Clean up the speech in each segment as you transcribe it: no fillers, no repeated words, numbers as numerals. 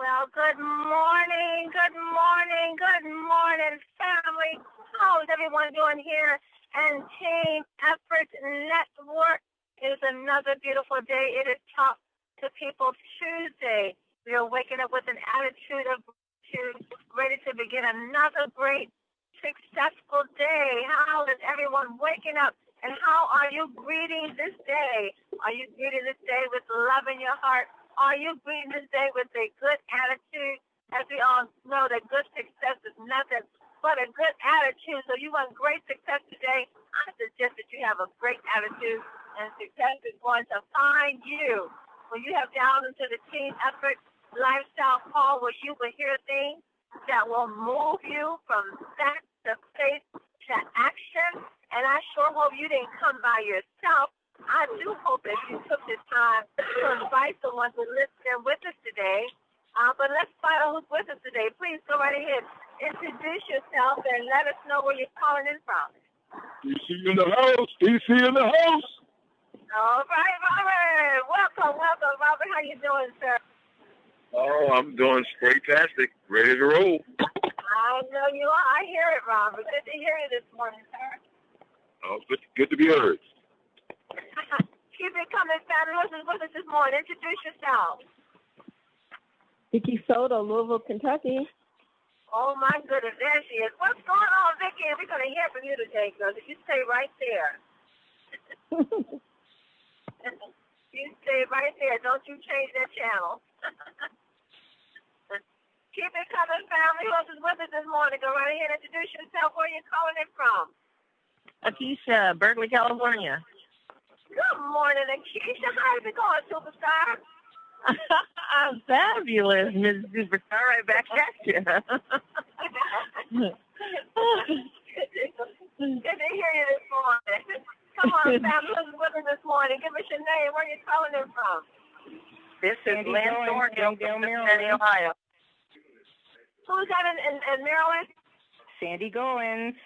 Well, good morning, family. How is everyone doing here? And Team Effort Network. It is another beautiful day. It is Talk to People Tuesday. We are waking up with an attitude of gratitude, ready to begin another great, successful day. How is everyone waking up? And how are you greeting this day? Are you greeting this day with love in your heart? Are you greeting this day with a good attitude? As we all know that good success is nothing but a good attitude. So you want great success today, I suggest that you have a great attitude, and success is going to find you. When you have down into the Team Effort Lifestyle Call, where you will hear things that will move you from fact to faith to action. And I sure hope you didn't come by yourself. I do hope that you took this time to invite someone to listen with us today. But let's find out who's with us today. Please go right ahead. Introduce yourself and let us know where you're calling in from. DC in the house. DC in the house. All right, Robert. Welcome, Robert. How you doing, sir? Oh, I'm doing fantastic. Ready to roll. I know you are. I hear it, Robert. Good to hear you this morning, sir. Oh, good to be heard. Keep it coming, family. Listen with us this morning. Introduce yourself. Vicki Soto, Louisville, Kentucky. Oh, my goodness. There she is. What's going on, Vicki? We're going to hear from you today, girl. You stay right there. You stay right there. Don't you change that channel. Keep it coming, family. Who else is with us this morning? Go right ahead and introduce yourself. Where are you calling it from? Akeisha, Berkeley, California. Good morning, Akeisha. How is it going, superstar? I'm fabulous, Miss Superstar. Right back at you. Good to hear you this morning. Come on, family. Who's with us this morning? Give us your name. Where are you calling it from? This is Lynn Thornhill from Cincinnati, Ohio. Who's that in Maryland? Sandy Goins.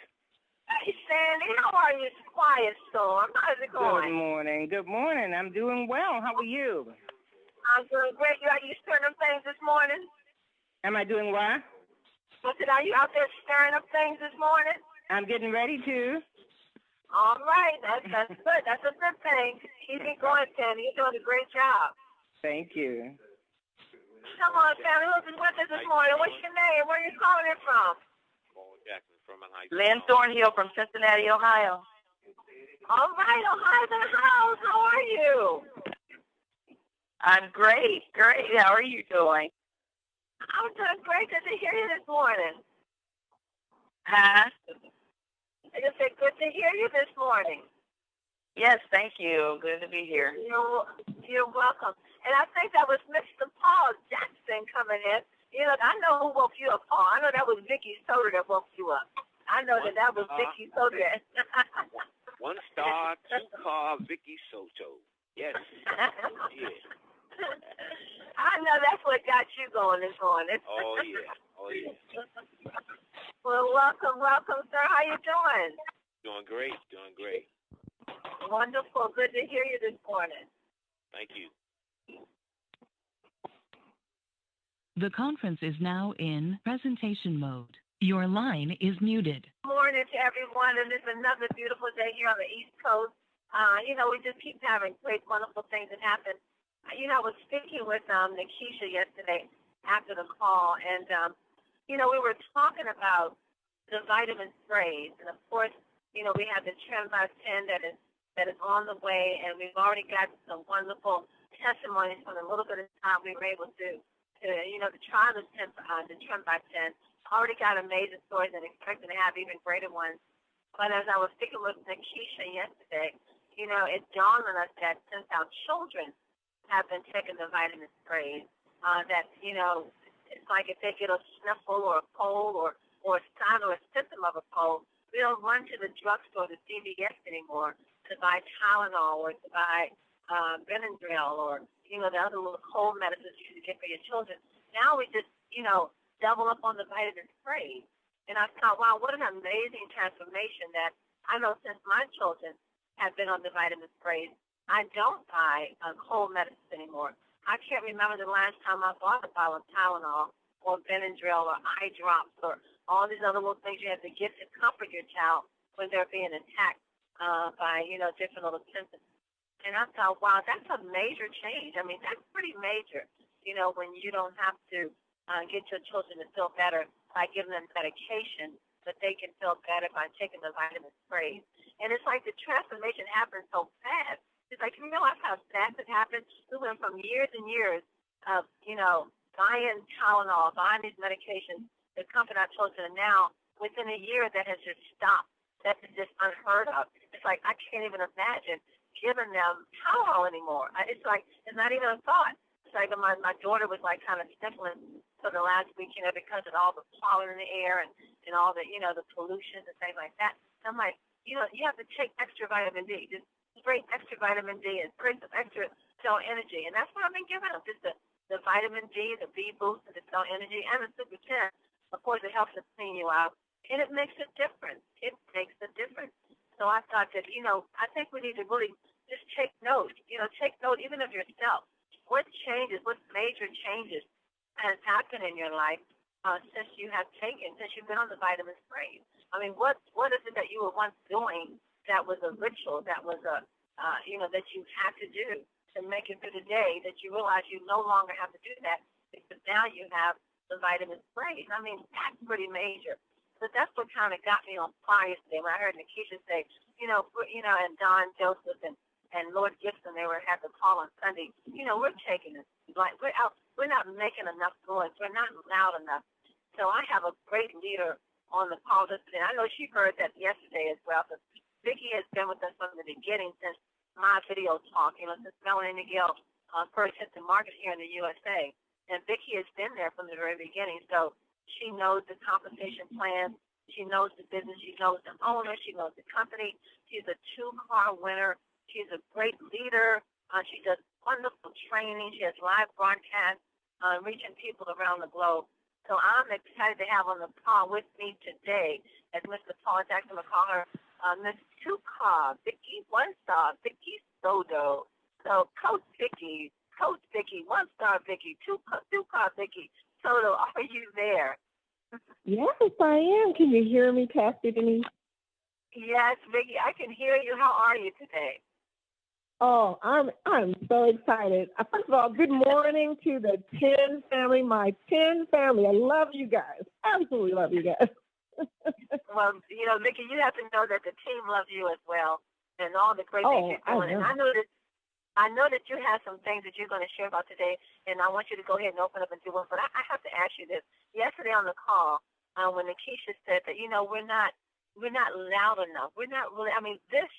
Hey, Sandy, how are you? Quiet storm. How's it going? Good morning. I'm doing well. How are you? I'm doing great. Are you stirring up things this morning? Am I doing what? I said, are you out there stirring up things this morning? I'm getting ready to. All right. That's good. That's a good thing. Keep it going, Sandy. You're doing a great job. Thank you. Come on, family. Who's with us this morning? What's your name? Where are you calling it from? Lynn Thornhill from Cincinnati, Ohio. All right, Ohio's in the house. How are you? I'm great. How are you doing? I'm doing great. Good to hear you this morning. Huh? I just said good to hear you this morning. Yes, thank you. Good to be here. You're welcome. And I think that was Mr. Paul Jackson coming in. You know, I know who woke you up, Paul. I know that was Vicki Soto that woke you up. I know that was Vicki Soto. One star, two-car Vicki Soto. Yes. Yeah. I know that's what got you going this morning. Oh, yeah. Well, welcome, sir. How you doing? Doing great. Wonderful. Good to hear you this morning. Thank you. The conference is now in presentation mode. Your line is muted. Good morning to everyone, and it's another beautiful day here on the East Coast. We just keep having great, wonderful things that happen. I was speaking with Nikisha yesterday after the call, and, we were talking about the vitamin sprays. And, of course, we have the Trim by 10 that is on the way, and we've already got some wonderful testimonies from the little bit of time we were able to try the Trim by 10. Already got amazing stories and expecting to have even greater ones. But as I was speaking with Nikisha yesterday, it dawned on us that since our children have been taking the vitamin sprays, it's like if they get a sniffle or a cold or a sign or a symptom of a cold, we don't run to the drugstore, to CVS anymore, to buy Tylenol or to buy Benadryl or, the other little cold medicines you get for your children. Now we just, double up on the vitamin sprays. And I thought, wow, what an amazing transformation that I know since my children have been on the vitamin sprays, I don't buy cold medicines anymore. I can't remember the last time I bought a bottle of Tylenol or Benadryl or eye drops or all these other little things you have to get to comfort your child when they're being attacked by, different little symptoms. And I thought, wow, that's a major change. I mean, that's pretty major, when you don't have to get your children to feel better by giving them medication, but they can feel better by taking the vitamin sprays. And it's like the transformation happens so fast. It's like, you realize how fast it happened? We went from years and years of, buying Tylenol, buying these medications to comfort our children, and now, within a year, that has just stopped. That is just unheard of. It's like, I can't even imagine giving them Tylenol anymore. It's like, it's not even a thought. It's like my daughter was like kind of sniffling for the last week, because of all the pollen in the air and all the, the pollution and things like that. And I'm like, you have to take extra vitamin D. Just spray extra vitamin D and spray some extra cell energy. And that's what I've been giving them, just the vitamin D, the B boost, and the cell energy, and the Super 10. Of course, it helps to clean you out. And it makes a difference. It makes a difference. So I thought that, I think we need to really just take note. Take note even of yourself. What changes, what major changes has happened in your life since you've been on the vitamin sprays? I mean, what is it that you were once doing that was a ritual, that was that you had to do to make it through the day, that you realize you no longer have to do that because now you have the vitamin sprays? I mean, that's pretty major. But that's what kind of got me on fire today when I heard Nikisha say, and Don Joseph and Lord Gibson, they had the call on Sunday. We're taking it. Like, we're not making enough noise. We're not loud enough. So I have a great leader on the call this today. I know she heard that yesterday as well. But Vicki has been with us from the beginning since my video talk, since Melanie Gill first hit the market here in the USA. And Vicki has been there from the very beginning. So she knows the compensation plan. She knows the business. She knows the owner. She knows the company. She's a 2-car winner. She's a great leader. She does wonderful training. She has live broadcasts reaching people around the globe. So I'm excited to have on the call with me today, as Mr. Paul Jackson will call her, Miss 2-car, Vicki, 1-star, Vicki Soto. So Coach Vicki, 1-star Vicki, 2-car Vicki Soto, are you there? Yes, I am. Can you hear me, Pastor Denise? Yes, Vicki, I can hear you. How are you today? Oh, I'm so excited. First of all, good morning to the 10 family, my 10 family. I love you guys. Absolutely love you guys. Well, Vicki, you have to know that the team loves you as well, and all the great things you're doing. And I know that you have some things that you're going to share about today, and I want you to go ahead and open up and do one. But I have to ask you this. Yesterday on the call, when Nikisha said that, we're not loud enough. We're not really. I mean, this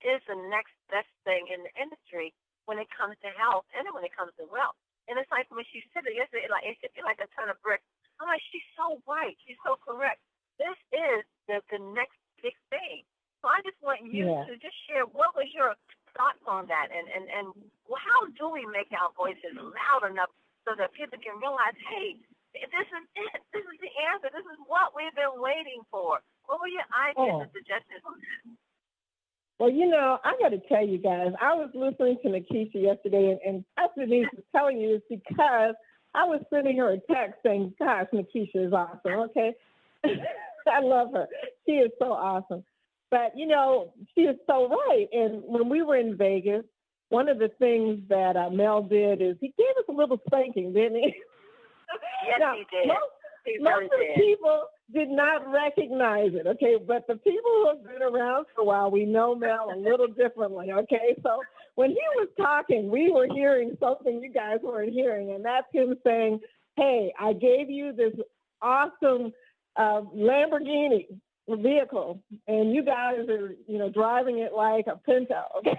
is the next best thing in the industry when it comes to health and when it comes to wealth. And it's like when she said it yesterday, it hit me like a ton of bricks. I'm like, she's so right. She's so correct. This is the next big thing. So I just want you to just share what was your thoughts on that, and how do we make our voices loud enough so that people can realize, hey, this is it. This is the answer. This is what we've been waiting for. What were your ideas and suggestions on that? Well, I got to tell you guys, I was listening to Nikisha yesterday, and Pastor Denise was telling you this because I was sending her a text saying, gosh, Nikisha is awesome, okay? I love her. She is so awesome. But, she is so right. And when we were in Vegas, one of the things that Mel did is he gave us a little spanking, didn't he? Yes, now, he did. Most of the people did not recognize it, okay? But the people who have been around for a while, we know Mel a little differently, okay? So when he was talking, we were hearing something you guys weren't hearing, and that's him saying, hey, I gave you this awesome Lamborghini vehicle, and you guys are, driving it like a Pinto, okay?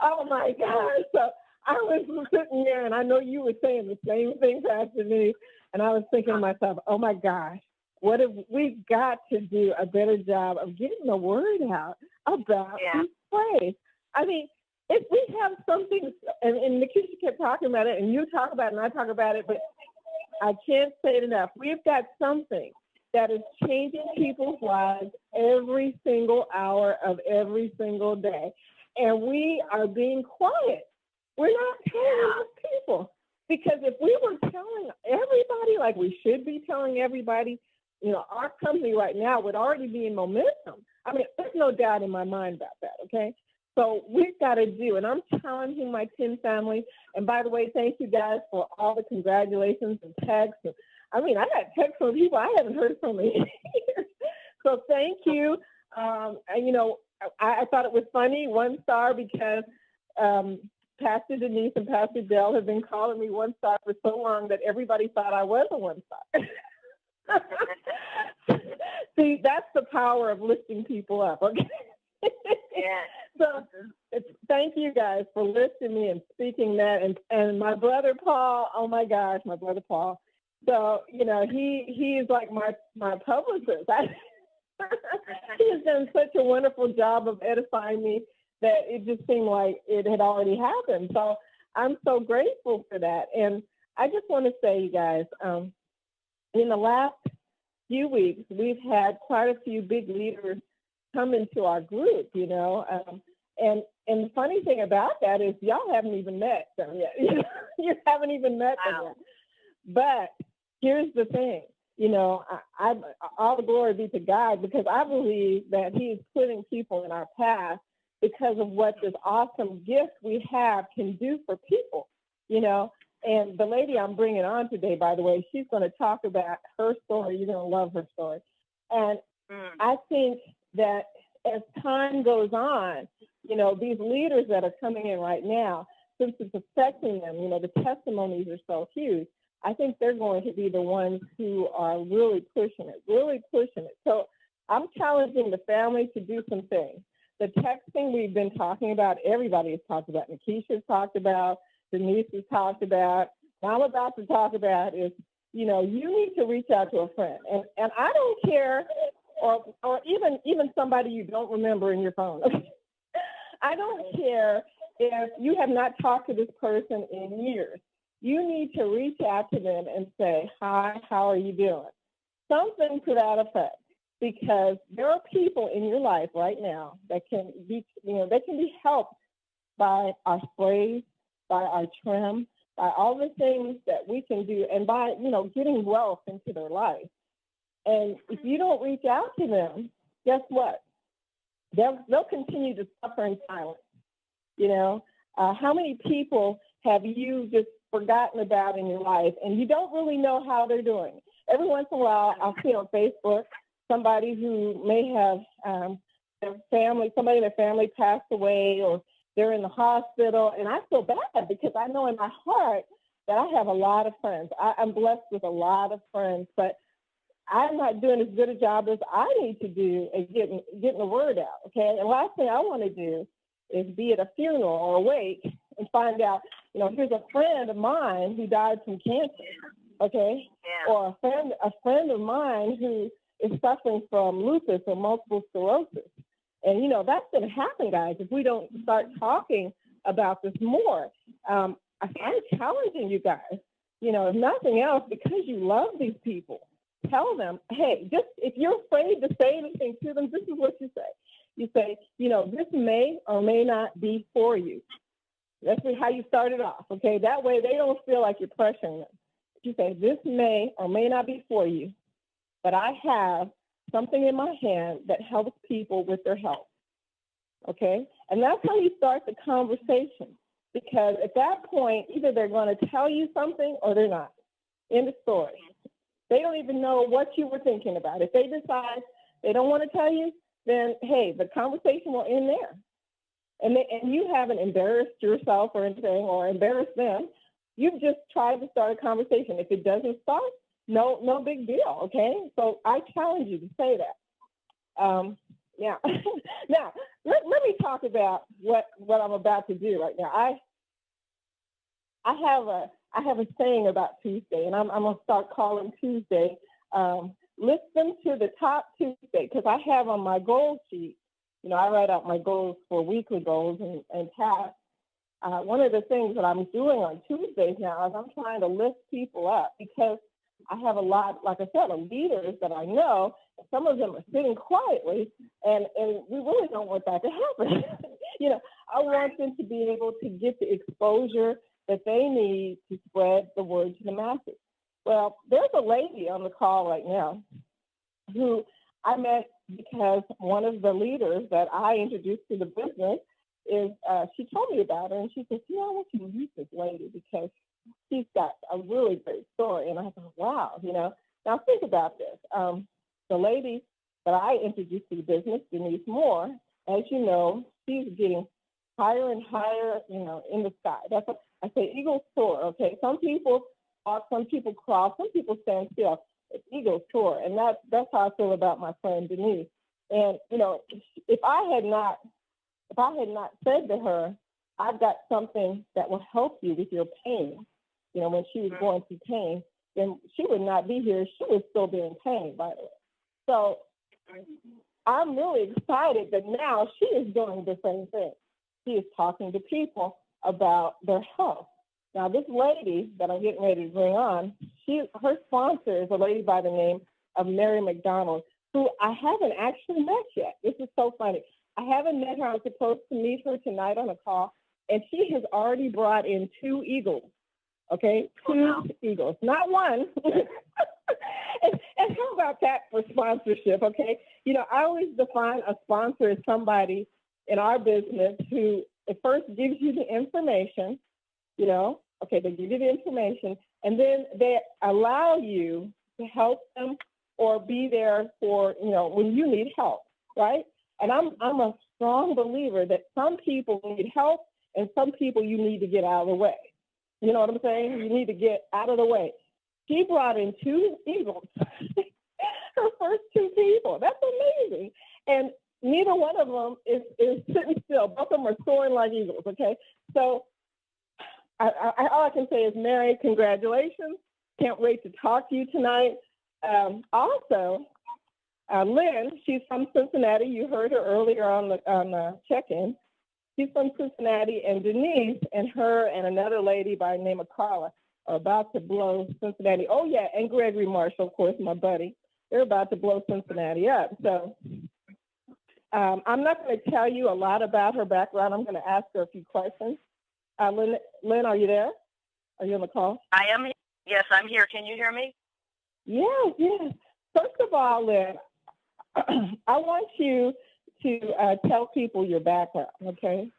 Oh, my gosh. So I was sitting there, and I know you were saying the same thing, Pastor Denise, and I was thinking to myself, oh, my gosh, what if we've got to do a better job of getting the word out about these plays? I mean, if we have something, and Nikisha kept talking about it, and you talk about it, and I talk about it, but I can't say it enough. We've got something that is changing people's lives every single hour of every single day, and we are being quiet. we're not telling enough people. Because if we were telling everybody like we should be telling everybody, our company right now would already be in momentum. I mean, there's no doubt in my mind about that, okay? So we've got to do, and I'm challenging my 10 family. And by the way, thank you guys for all the congratulations and texts. I got texts from people I haven't heard from in years. So thank you. I thought it was funny, 1 star, because Pastor Denise and Pastor Dell have been calling me 1 star for so long that everybody thought I was a 1 star. See, that's the power of lifting people up, okay? Yeah. So thank you guys for lifting me and speaking that. And my brother Paul, oh my gosh, my brother Paul. So, he is like my publicist. He has done such a wonderful job of edifying me that it just seemed like it had already happened. So I'm so grateful for that. And I just want to say, you guys, in the last few weeks, we've had quite a few big leaders come into our group, and the funny thing about that is y'all haven't even met them yet. You haven't even met them yet. But here's the thing, I all the glory be to God, because I believe that He's putting people in our path because of what this awesome gift we have can do for people, And the lady I'm bringing on today, by the way, she's going to talk about her story. You're going to love her story. And I think that as time goes on, these leaders that are coming in right now, since it's affecting them, the testimonies are so huge. I think they're going to be the ones who are really pushing it. So I'm challenging the family to do some things. The texting we've been talking about, everybody has talked about. Nikisha's talked about, Denise has talked about. What I'm about to talk about is, you need to reach out to a friend. And I don't care, or even somebody you don't remember in your phone. I don't care if you have not talked to this person in years. You need to reach out to them and say, hi, how are you doing? Something to that effect. Because there are people in your life right now that can be, they can be helped by our sprays, by our trim, by all the things that we can do, and by, getting wealth into their life. And if you don't reach out to them, guess what? They'll continue to suffer in silence. How many people have you just forgotten about in your life, and you don't really know how they're doing? Every once in a while, I'll see on Facebook somebody who may have somebody in their family passed away, or they're in the hospital, and I feel bad because I know in my heart that I have a lot of friends. I'm blessed with a lot of friends, but I'm not doing as good a job as I need to do at getting the word out, okay? And last thing I want to do is be at a funeral or a wake and find out, here's a friend of mine who died from cancer, okay? Yeah. Or a friend of mine who is suffering from lupus or multiple sclerosis. And, that's going to happen, guys, if we don't start talking about this more. I'm challenging you guys, if nothing else, because you love these people, tell them, hey, just if you're afraid to say anything to them, this is what you say. You say, this may or may not be for you. That's how you start it off, okay? That way they don't feel like you're pressuring them. You say, this may or may not be for you, but I have something in my hand that helps people with their health, okay? And that's how you start the conversation, because at that point, either they're going to tell you something or they're not. End of story. They don't even know what you were thinking about. If they decide they don't want to tell you, then, hey, the conversation will end there. And you haven't embarrassed yourself or anything or embarrassed them. You've just tried to start a conversation. If it doesn't start, no big deal, okay? So I challenge you to say that. Yeah. Now, let me talk about what I'm about to do right now. I have a saying about Tuesday, and I'm going to start calling Tuesday listen to the top Tuesday, because I have on my goal sheet, I write out my goals for weekly goals and tasks. One of the things that I'm doing on Tuesdays now is I'm trying to lift people up, because I have a lot, like I said, of leaders that I know. Some of them are sitting quietly, and we really don't want that to happen. I want them to be able to get the exposure that they need to spread the word to the masses. Well, there's a lady on the call right now who I met because one of the leaders that I introduced to the business is, she told me about her, and she said, I want you to meet this lady because she's got a really great story. And I thought, wow, Now think about this. The lady that I introduced to the business, Denise Moore, as you know, she's getting higher and higher, in the sky. That's what I say, eagles soar, okay? Some people walk, some people crawl, some people stand still. It's eagles soar, and that's how I feel about my friend Denise. And, if I had not said to her, I've got something that will help you with your pain, when she was going through pain, then she would not be here. She would still be in pain, by the way. So I'm really excited that now she is doing the same thing. She is talking to people about their health. Now, this lady that I'm getting ready to bring on, her sponsor is a lady by the name of Mary McDonald, who I haven't actually met yet. This is so funny. I haven't met her. I'm supposed to meet her tonight on a call, and she has already brought in 2 eagles, okay? 2 eagles, not one. and how about that for sponsorship, okay? I always define a sponsor as somebody in our business who at first gives you the information, they give you the information, and then they allow you to help them or be there for, when you need help, right? And I'm a strong believer that some people need help and some people you need to get out of the way. You know what I'm saying? You need to get out of the way. She brought in 2 eagles, her first 2 people. That's amazing. And neither one of them is sitting still. Both of them are soaring like eagles, okay? So all I can say is, Mary, congratulations. Can't wait to talk to you tonight. Also, Lynn, she's from Cincinnati. You heard her earlier on the check-in. She's from Cincinnati, and Denise and her and another lady by the name of Carla are about to blow Cincinnati. Oh, yeah, and Gregory Marshall, of course, my buddy. They're about to blow Cincinnati up. So I'm not going to tell you a lot about her background. I'm going to ask her a few questions. Lynn, are you there? Are you on the call? I am. Yes, I'm here. Can you hear me? Yes. First of all, Lynn, I want you to tell people your background, okay?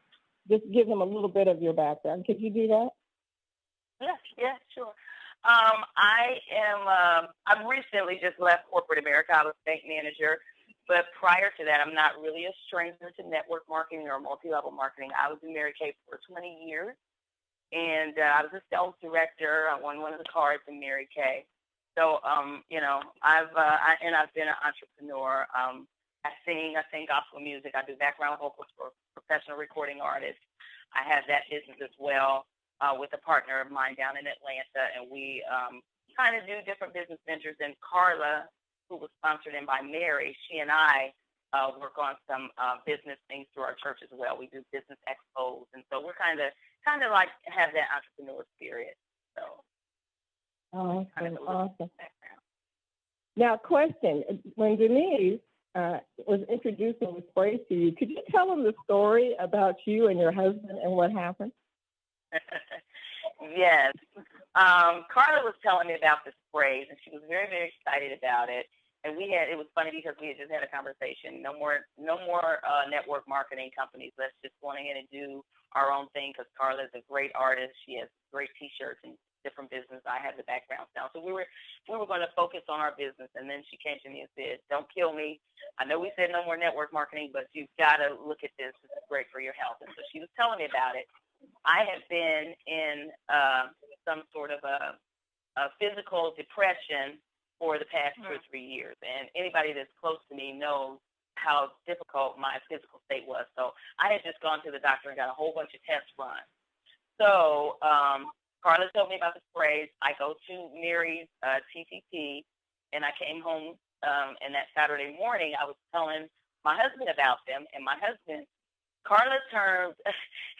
Just give them a little bit of your background. Could you do that? Yeah, sure. I've recently just left corporate America. I was bank manager. But prior to that, I'm not really a stranger to network marketing or multi-level marketing. I was in Mary Kay for 20 years, and I was a sales director. I won one of the cards in Mary Kay. So, I've been an entrepreneur. I sing gospel music. I do background vocals for professional recording artists. I have that business as well with a partner of mine down in Atlanta, and we kind of do different business ventures. And Carla, who was sponsored in by Mary, she and I work on some business things through our church as well. We do business expos, and so we're kind of like have that entrepreneur spirit. So awesome. Now, question: when Denise was introducing the sprays to you, could you tell them the story about you and your husband and what happened? Yes. Carla was telling me about the sprays, and she was very, very excited about it. And it was funny because we had just had a conversation. No more network marketing companies. Let's just go ahead and do our own thing because Carla's a great artist. She has great T-shirts and different business. I have the background now. So we were going to focus on our business. And then she came to me and said, don't kill me. I know we said no more network marketing, but you've got to look at this. This is great for your health. And so she was telling me about it. I have been in some sort of a physical depression for the past 2 or 3 years. And anybody that's close to me knows how difficult my physical state was. So I had just gone to the doctor and got a whole bunch of tests run. So Carla told me about the sprays. I go to Mary's TTT, and I came home, and that Saturday morning I was telling my husband about them. And my husband, Carla terms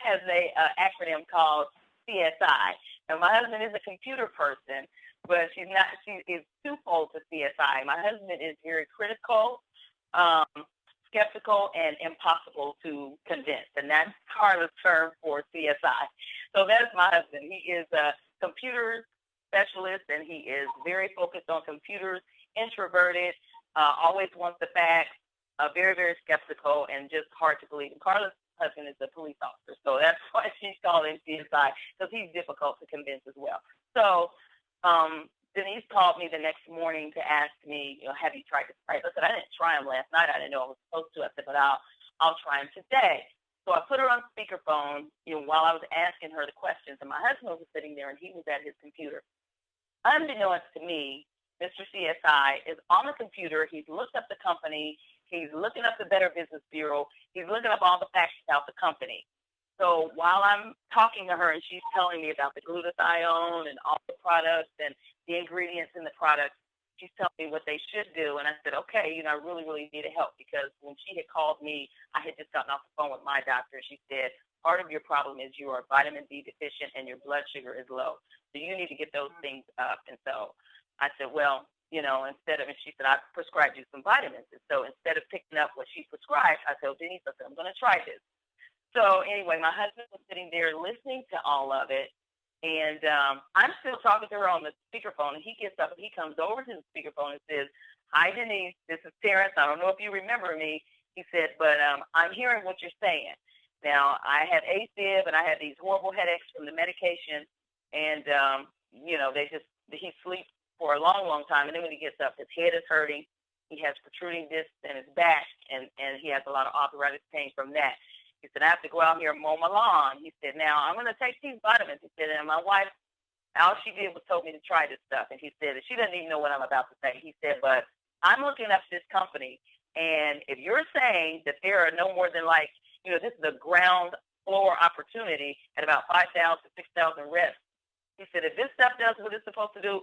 has a acronym called CSI. And my husband is a computer person, but she is twofold to CSI. My husband is very critical skeptical and impossible to convince. And that's Carla's term for CSI. So that's my husband. He is a computer specialist, and he is very focused on computers, introverted, always wants the facts, very, very skeptical, and just hard to believe. And Carla's husband is a police officer, so that's why she's called him CSI, because he's difficult to convince as well. So Denise called me the next morning to ask me, have you tried the sprays? I said, I didn't try them last night. I didn't know I was supposed to. I said, but I'll try them today. So I put her on speakerphone, while I was asking her the questions, and my husband was sitting there, and he was at his computer. Unbeknownst to me, Mr. CSI is on the computer. He's looked up the company. He's looking up the Better Business Bureau. He's looking up all the facts about the company. So while I'm talking to her and she's telling me about the glutathione and all the products and the ingredients in the products, she's telling me what they should do. And I said, okay, I really, really need help, because when she had called me, I had just gotten off the phone with my doctor. She said, part of your problem is you are vitamin D deficient and your blood sugar is low. So you need to get those things up. And so I said, well, and she said, I prescribed you some vitamins. And so instead of picking up what she prescribed, I said, Denise, I'm going to try this. So anyway, my husband was sitting there listening to all of it. And I'm still talking to her on the speakerphone. And he gets up and he comes over to the speakerphone and says, hi, Denise, this is Terrence. I don't know if you remember me. He said, but I'm hearing what you're saying. Now, I had AFib and I had these horrible headaches from the medication. And, he sleeps for a long, long time. And then when he gets up, his head is hurting. He has protruding discs in his back, and he has a lot of arthritis pain from that. He said, I have to go out here and mow my lawn. He said, now I'm going to take these vitamins. He said, and my wife, all she did was told me to try this stuff. And he said, she doesn't even know what I'm about to say. He said, but I'm looking up this company, and if you're saying that there are no more than this is a ground floor opportunity at about 5,000 to 6,000 reps. He said, if this stuff does what it's supposed to do,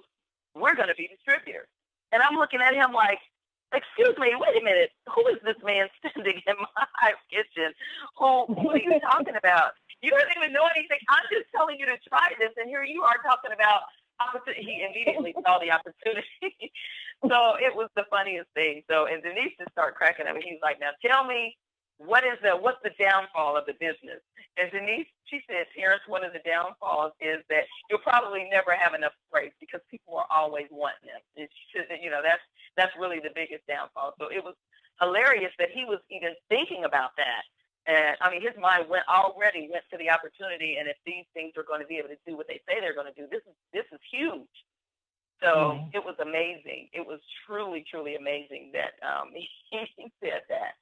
we're going to be distributors. And I'm looking at him like, excuse me, wait a minute. Who is this man standing in my kitchen? Who are you talking about? You don't even know anything. I'm just telling you to try this, and here you are talking about opportunity. He immediately saw the opportunity. So it was the funniest thing. So, and Denise just started cracking up. He's like, now tell me, what's the downfall of the business? And Denise, she said, Terrence, one of the downfalls is that you'll probably never have enough sprays because people are always wanting them. And she said, that's really the biggest downfall. So it was hilarious that he was even thinking about that. And his mind already went to the opportunity. And if these things are going to be able to do what they say they're going to do, this is huge. So It was amazing. It was truly, truly amazing that he said that.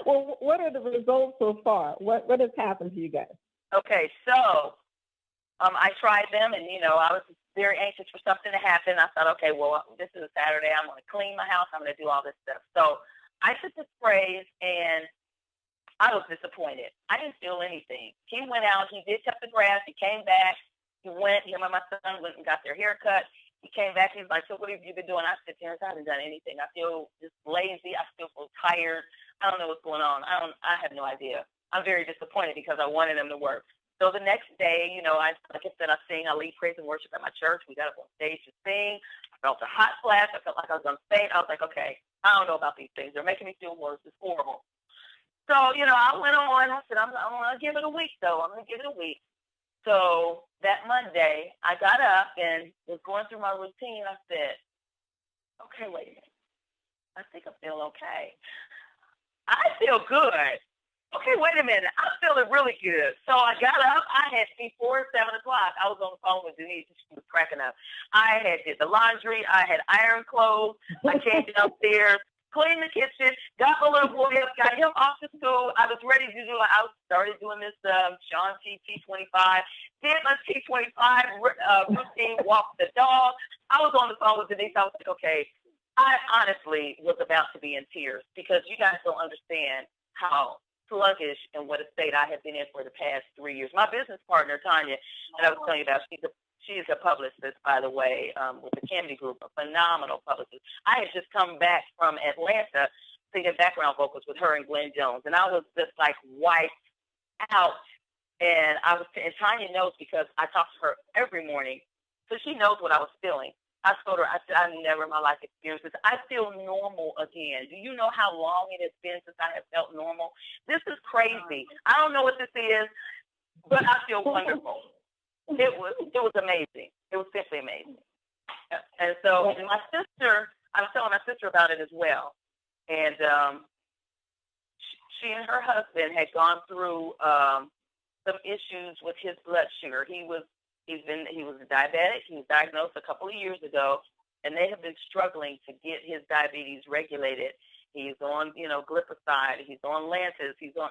Well, what are the results so far? What has happened to you guys? Okay, so I tried them, and I was very anxious for something to happen. I thought, okay, well, this is a Saturday. I'm going to clean my house. I'm going to do all this stuff. So I took the sprays, and I was disappointed. I didn't feel anything. He went out. He did cut the grass. He came back. Him and my son went and got their hair cut. He came back. He was like, so what have you been doing? I said, Terrence, I haven't done anything. I feel just lazy. I still feel tired. I don't know what's going on. I have no idea. I'm very disappointed because I wanted them to work. So the next day, like I said, I lead praise and worship at my church. We got up on stage to sing. I felt a hot flash. I felt like I was going to faint. I was like, okay, I don't know about these things. They're making me feel worse. It's horrible. So, I went on. I said, I'm going to give it a week, though. I'm going to give it a week. So that Monday, I got up and was going through my routine. I said, okay, wait a minute. I think I feel okay. I feel good. Okay, wait a minute. I'm feeling really good. So I got up. I had before 7 o'clock. I was on the phone with Denise. She was cracking up. I had did the laundry. I had ironed clothes. I came downstairs, cleaned the kitchen, got my little boy up, got him off to school. I was ready to do. I started doing this Sean T25. Did my T25 routine. Walked the dog. I was on the phone with Denise. I was like, okay. I honestly was about to be in tears because you guys don't understand how sluggish and what a state I have been in for the past 3 years. My business partner, Tanya, that I was telling you about, she is a publicist, by the way, with the Kennedy Group, a phenomenal publicist. I had just come back from Atlanta singing background vocals with her and Glenn Jones, and I was just like wiped out. And Tanya knows because I talk to her every morning, so she knows what I was feeling. I told her, I said, I've never in my life experienced this. I feel normal again. Do you know how long it has been since I have felt normal? This is crazy. I don't know what this is, but I feel wonderful. It was amazing. It was simply amazing. And so my sister, I was telling my sister about it as well. And she and her husband had gone through some issues with his blood sugar. He was a diabetic. He was diagnosed a couple of years ago, and they have been struggling to get his diabetes regulated. He's on, glipizide. He's on Lantus. He's on,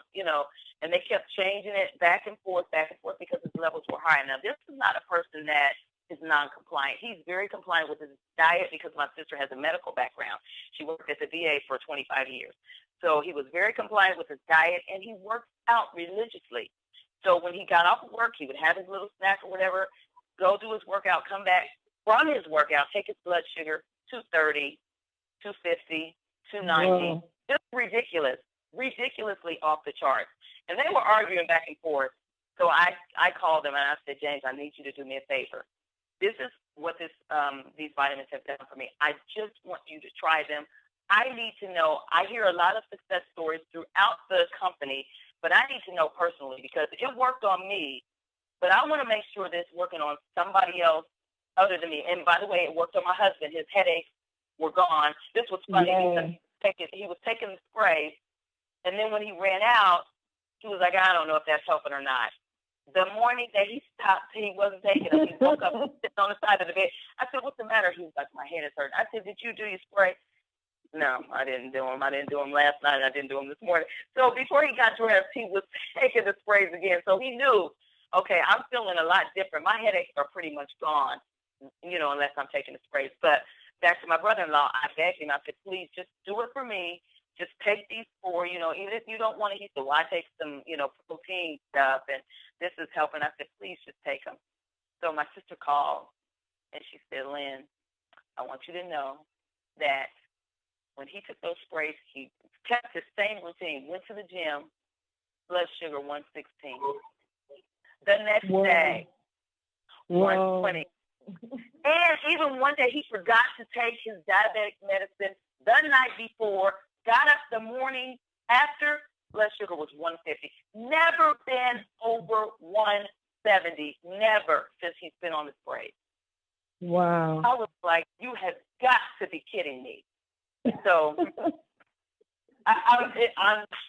and they kept changing it back and forth because his levels were high. Now, this is not a person that is non-compliant. He's very compliant with his diet because my sister has a medical background. She worked at the VA for 25 years. So he was very compliant with his diet, and he worked out religiously. So when he got off of work, he would have his little snack or whatever, go do his workout, come back from his workout, take his blood sugar, 230, 250, 290. Just ridiculously off the charts. And they were arguing back and forth. So I called him and I said, James, I need you to do me a favor. This is what these vitamins have done for me. I just want you to try them. I need to know. I hear a lot of success stories throughout the company, but I need to know personally because it worked on me. But I want to make sure this is working on somebody else other than me. And by the way, it worked on my husband. His headaches were gone. This was funny. He was taking the spray, and then when he ran out, he was like, I don't know if that's helping or not. The morning that he stopped, he wasn't taking it. He woke up sitting on the side of the bed. I said, what's the matter? He was like, my head is hurting. I said, did you do your spray? No, I didn't do them. I didn't do them last night. I didn't do them this morning. So before he got dressed, he was taking the sprays again. So he knew, okay, I'm feeling a lot different. My headaches are pretty much gone, unless I'm taking the sprays. But back to my brother-in-law, I begged him. I said, please, just do it for me. Just take these 4, even if you don't want to. He said, well, I take some, protein stuff, and this is helping. I said, please just take them. So my sister called, and she said, Lynn, I want you to know that when he took those sprays, he kept his same routine, went to the gym, blood sugar 116. The next day, 120. And even one day, he forgot to take his diabetic medicine the night before, got up the morning after, blood sugar was 150. Never been over 170, never since he's been on the sprays. Wow. I was like, you have got to be kidding me. So I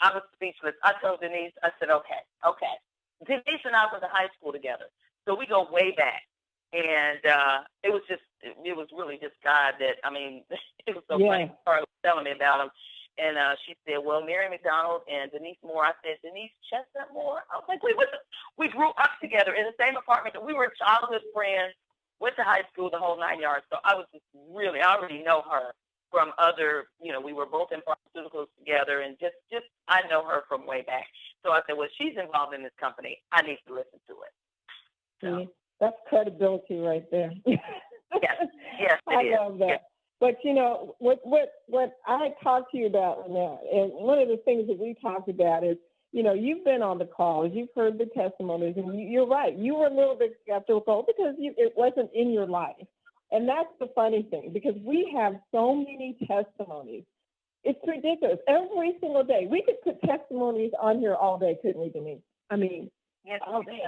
was speechless. I told Denise, I said, okay. Denise and I were in high school together, so we go way back. And it was really just God that, it was so funny. Carla was telling me about him. And she said, well, Mary McDonald and Denise Moore. I said, Denise Chestnut Moore? I was like, we grew up together in the same apartment. We were childhood friends, went to high school, the whole 9 yards. So I was I already know her from other, we were both in pharmaceuticals together. And just I know her from way back. So I said, well, she's involved in this company. I need to listen to it. So. That's credibility right there. Yes, I love that. Yes. But what I talked to you about now, and one of the things that we talked about is, you've been on the calls, you've heard the testimonies, and you're right. You were a little bit skeptical because it wasn't in your life, and that's the funny thing because we have so many testimonies. It's ridiculous. Every single day, we could put testimonies on here all day, couldn't we, Denise? Yes, all day.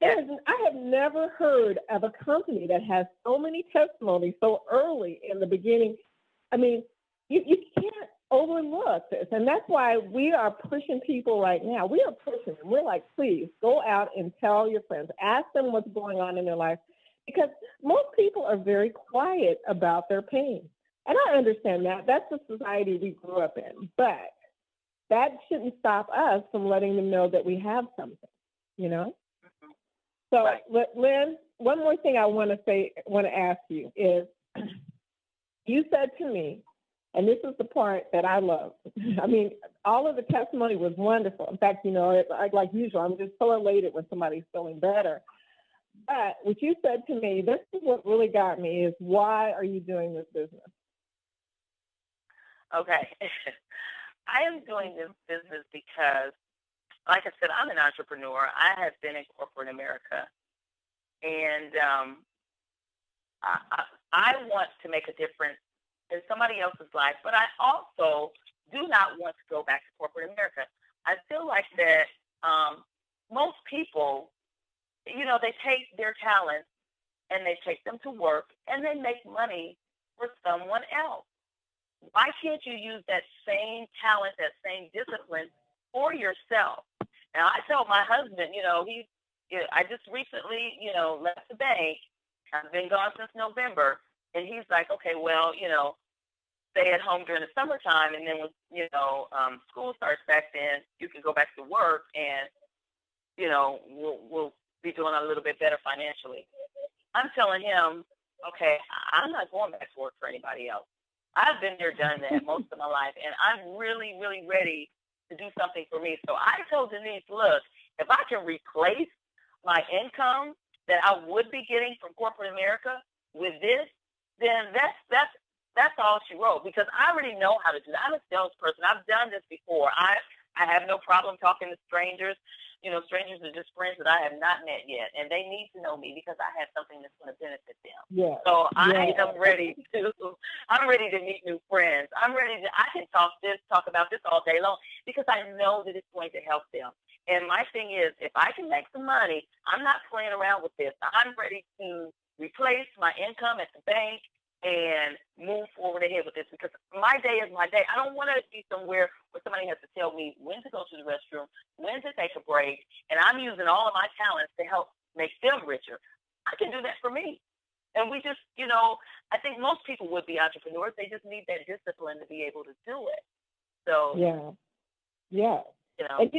I have never heard of a company that has so many testimonies so early in the beginning. You can't overlook this. And that's why we are pushing people right now. We are pushing them. We're like, please go out and tell your friends. Ask them what's going on in their life. Because most people are very quiet about their pain. And I understand that. That's the society we grew up in. But that shouldn't stop us from letting them know that we have something, So, right. Lynn, one more thing I want to ask you is, you said to me, and this is the part that I love. All of the testimony was wonderful. In fact, like usual, I'm just so elated when somebody's feeling better. But what you said to me, this is what really got me, is why are you doing this business? Okay. I am doing this business because, like I said, I'm an entrepreneur. I have been in corporate America. And I want to make a difference in somebody else's life, but I also do not want to go back to corporate America. I feel like that most people, they take their talents and they take them to work and they make money for someone else. Why can't you use that same talent, that same discipline for yourself? And I tell my husband, I just recently, left the bank. I've been gone since November. And he's like, okay, well, stay at home during the summertime. And then when, school starts back then, you can go back to work and, we'll be doing a little bit better financially. I'm telling him, okay, I'm not going back to work for anybody else. I've been there, done that most of my life, and I'm really, really ready to do something for me. So I told Denise, look, if I can replace my income that I would be getting from corporate America with this, then that's all she wrote, because I already know how to do that. I'm a salesperson. I've done this before. I have no problem talking to strangers. Strangers are just friends that I have not met yet, and they need to know me because I have something that's going to benefit them. Yeah. So I am ready to meet new friends. I can talk about this all day long because I know that it's going to help them. And my thing is, if I can make some money, I'm not playing around with this. I'm ready to replace my income at the bank and move forward ahead with this, because my day is my day. I don't want to be somewhere where somebody has to tell me when to go to the restroom, when to take a break, and I'm using all of my talents to help make them richer. I can do that for me. And we just, I think most people would be entrepreneurs. They just need that discipline to be able to do it. So yeah. And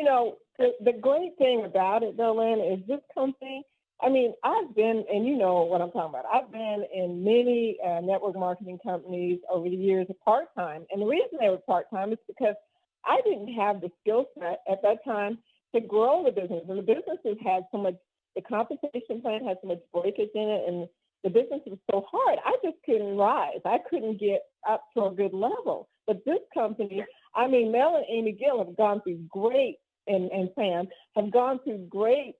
the great thing about it, though, Lynn, is this company. I mean, I've been, and you know what I'm talking about, I've been in many network marketing companies over the years part-time. And the reason they were part-time is because I didn't have the skill set at that time to grow the business. And the businesses had so much, the compensation plan had so much breakage in it, and the business was so hard. I just couldn't rise. I couldn't get up to a good level. But this company, I mean, Mel and Amy Gill have gone through great, and Sam have gone through great,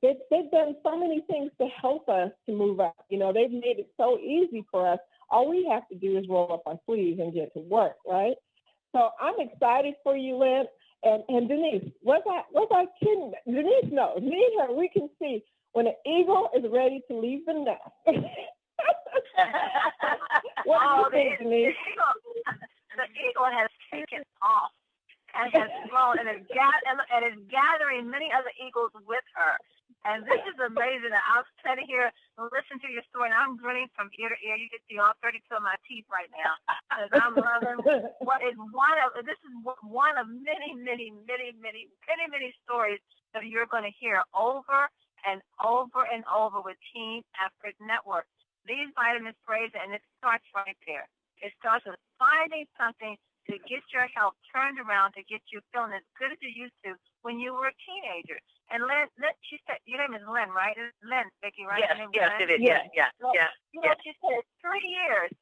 they've done so many things to help us to move up. They've made it so easy for us. All we have to do is roll up our sleeves and get to work, right? So I'm excited for you, Lynn. And Denise, was I kidding? Denise knows. Me and her, we can see when an eagle is ready to leave the nest. What do you think, Denise? The eagle has taken off and has flown and is gathering many other eagles with her. And this is amazing. I'm sitting here and listening to your story, and I'm grinning from ear to ear. You can see all 32 of my teeth right now. I'm loving what is one of many, many, many, many, many, many stories that you're going to hear over and over and over with Team Effort Network. These vitamin sprays, and it starts right there. It starts with finding something to get your health turned around, to get you feeling as good as you used to when you were a teenager. And Lynn, she said, your name is Lynn, right? It's Lynn, Vicki, right? Yes, it is. Yeah. She said 3 years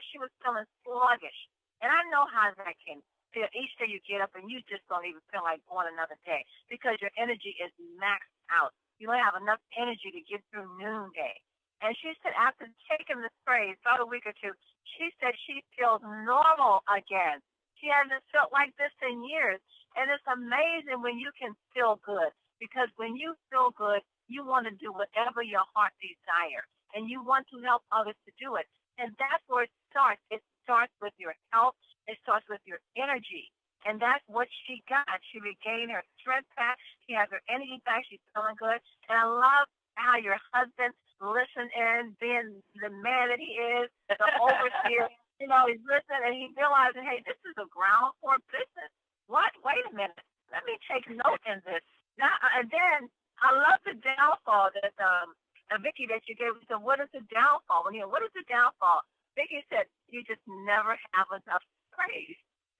she was feeling sluggish. And I know how that can feel. Each day you get up and you just don't even feel like going another day because your energy is maxed out. You don't have enough energy to get through noonday. And she said after taking the sprays, about a week or two, she said she feels normal again. She hasn't felt like this in years. And it's amazing when you can feel good, because when you feel good, you want to do whatever your heart desires, and you want to help others to do it. And that's where it starts. It starts with your health. It starts with your energy. And that's what she got. She regained her strength back. She has her energy back. She's feeling good. And I love how your husband listened in, being the man that he is, the overseer. He's listening and he realizing, hey, this is a ground for business. What? Wait a minute. Let me take note in this. Now, and then I love the downfall that Vicki that you gave. So what is the downfall? What is the downfall? Vicki said you just never have enough praise.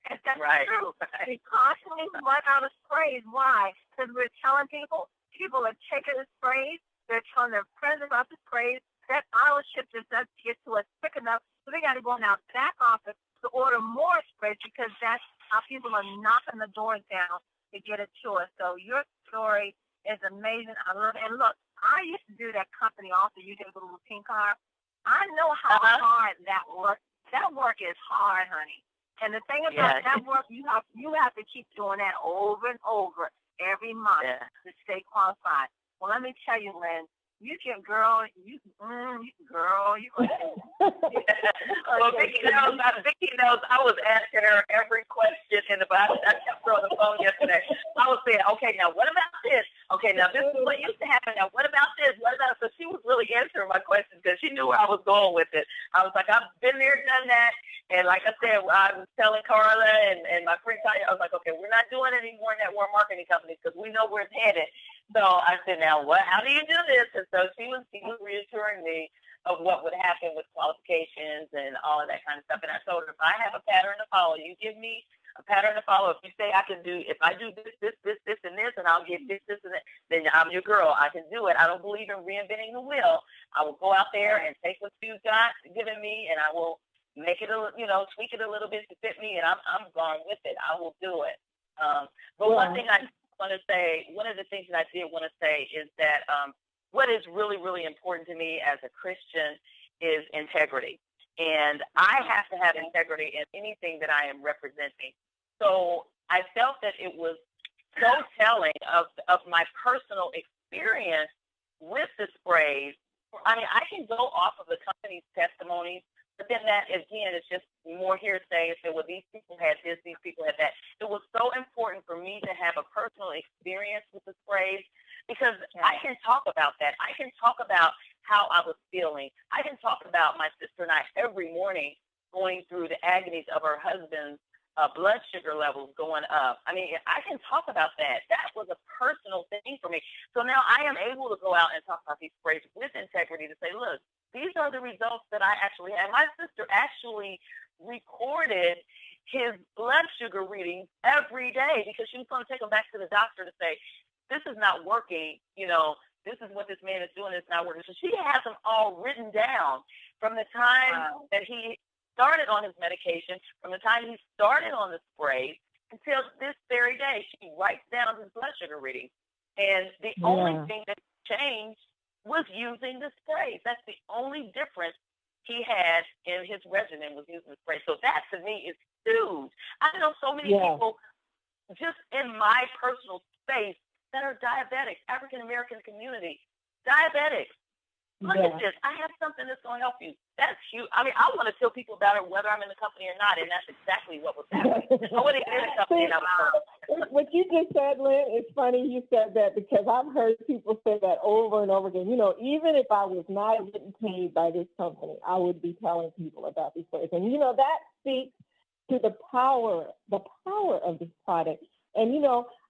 And that's true. We constantly run out of praise. Why? Because we're telling people are taking this praise. They're telling their friends about the praise. That scholarship just doesn't get to us quick enough. So they got to go in our back office to order more sprays, because that's how people are knocking the doors down to get it to us. So your story is amazing. I love it. And look, I used to do that company also. You did a little routine car. I know how hard that work. That work is hard, honey. And the thing about that work, you have to keep doing that over and over every month to stay qualified. Well, let me tell you, Lynn, you can, girl. Well, Vicki knows I was asking her every question in the box. I kept her on the phone yesterday. I was saying, okay, now what about this? Okay, now this is what used to happen. Now what about this? What about so she was really answering my questions because she knew where I was going with it. I was like, I've been there, done that. And like I said, I was telling Carla and my friend Tanya, I was like, okay, we're not doing any more network marketing companies because we know where it's headed. So I said, now what? How do you do this? And so she was reassuring me of what would happen with qualifications and all of that kind of stuff. And I told her, if I have a pattern to follow, you give me a pattern to follow. If you say I can do, if I do this, and this, and I'll get this, and that, then I'm your girl. I can do it. I don't believe in reinventing the wheel. I will go out there and take what you've got given me, and I will make it tweak it a little bit to fit me, and I'm going with it. I will do it. But one thing I want to say, one of the things that I did want to say is that what is really, really important to me as a Christian is integrity. And I have to have integrity in anything that I am representing. So I felt that it was so telling of my personal experience with the sprays. I mean, I can go off of the company's testimonies, but then that, again, is just more hearsay. So, well, these people had this, these people had that. It was so important for me to have a personal experience with the sprays because I can talk about that. I can talk about how I was feeling. I can talk about my sister and I every morning going through the agonies of her husband's blood sugar levels going up. I mean, I can talk about that. That was a personal thing for me. So now I am able to go out and talk about these sprays with integrity to say, look, these are the results that I actually had. My sister actually recorded his blood sugar readings every day because she was going to take him back to the doctor to say, this is not working, this is what this man is doing, it's not working. So she has them all written down from the time that he started on his medication, from the time he started on the sprays until this very day. She writes down his blood sugar readings. And the only thing that changed was using the sprays. That's the only difference he had in his regimen was using the sprays. So that to me is huge. I know so many people just in my personal space that are diabetics, African-American community, diabetics. Look at this. I have something that's going to help you. That's huge. I mean, I want to tell people about it whether I'm in the company or not, and that's exactly what was happening. I wasn't in the company. What you just said, Lynn, it's funny you said that because I've heard people say that over and over again. Even if I was not getting paid by this company, I would be telling people about these things. And, that speaks to the power of this product. And,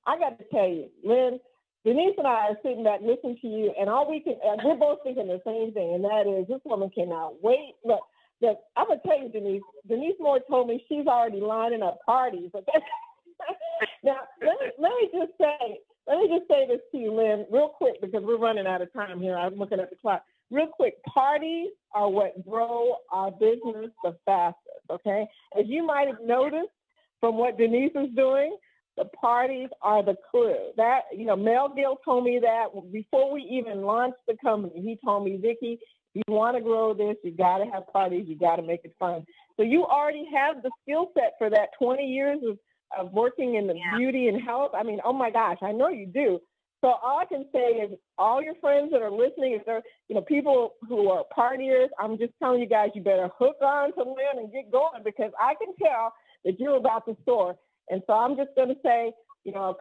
I got to tell you, Lynn, Denise and I are sitting back listening to you, and we're both thinking the same thing, and that is this woman cannot wait. Look, I'm going to tell you, Denise Moore told me she's already lining up parties. Okay? Now, let me just say this to you, Lynn, real quick, because we're running out of time here. I'm looking at the clock. Real quick, parties are what grow our business the fastest, okay? As you might have noticed from what Denise is doing, the parties are the clue. That, Mel Gill told me that before we even launched the company. He told me, Vicki, if you want to grow this, you got to have parties. You got to make it fun. So you already have the skill set for that 20 years of working in the beauty and health. I mean, oh my gosh, I know you do. So all I can say is all your friends that are listening, if they're, people who are partiers, I'm just telling you guys, you better hook on to Lynn and get going because I can tell that you're about to soar. And so I'm just going to say,